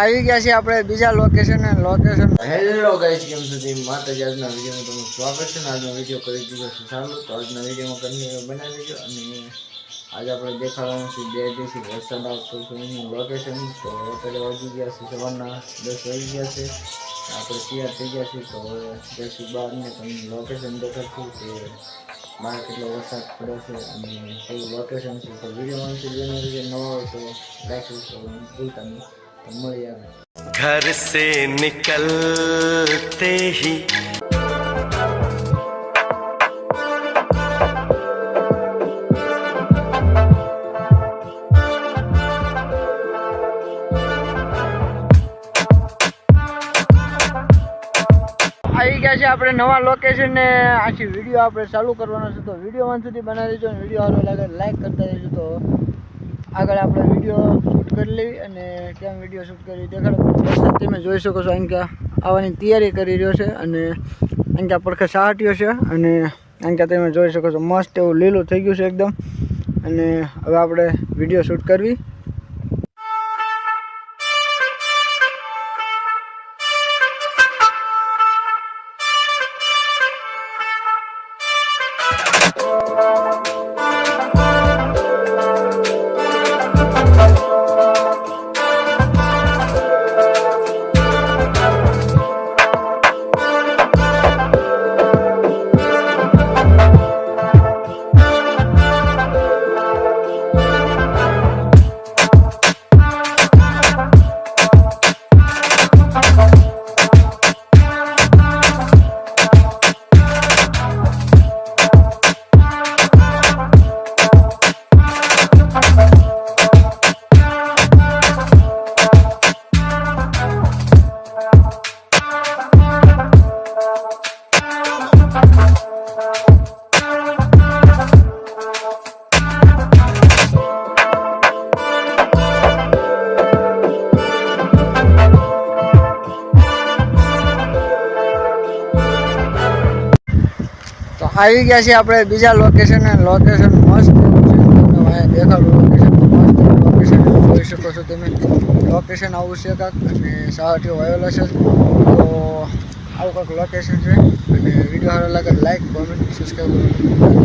આવી ગયા છે આપણે બીજા લોકેશન હેલો ગાઈસ, કેમ છો? માતાજી, આજના વિડીયોમાં તમારું સ્વાગત છે. આજનો વિડીયો કરી દીધો છે ચાલુ, તો આજના વિડીયોમાં કન્ટિન્યુ બનાવી દેજો. અને આજે આપણે દેખાડવાનું છે 2 દિવસથી વરસાદ આવતો છે એનું લોકેશન. તો અત્યારે વાગી ગયા છે સવારના 10 વાગી ગયા છે. આપણે તૈયાર થઈ ગયા છીએ, તો હવે જઈશું બહાર ને તમને લોકેશન દેખાડશું કે બહાર કેટલો વરસાદ પડે છે અને કયું લોકેશન છે. તો વિડીયોમાં નવા હોય તો લાઈક ભૂલતા નહીં. તો મળી આવે घर से निकलते ही આવી ગયા છે આપણે નવા લોકેશન ને આખી વિડીયો આપણે ચાલુ કરવાનો છે. તો વિડીયો અંત સુધી બનાવી દેજો અને વિડીયો સારો લાગે લાઈક કરતા રહેજો. તો આગળ આપણે વિડીયો શૂટ કરી લેવી અને કેમ વિડીયો શૂટ કરી દેખાડો. વરસાદ તમે જોઈ શકો છો, અંકા આવવાની તૈયારી કરી રહ્યો છે અને અંકા પડખે સાહટ્યો છે અને અંકા તમે જોઈ શકો છો મસ્ત એવું લીલું થઈ ગયું છે એકદમ. અને હવે આપણે વિડીયો શૂટ કરવી. આવી ગયા છે આપણે બીજા લોકેશન મસ્ત દેખાડું. લોકેશન જોઈ શકો છો તમે. લોકેશન આવું છે કાંક અને સાહટીઓ વાવેલો છે. તો આવું કાંક લોકેશન છે અને વિડીયો સારો લાગે લાઈક કોમેન્ટ સબસ્ક્રાઈબ કરો.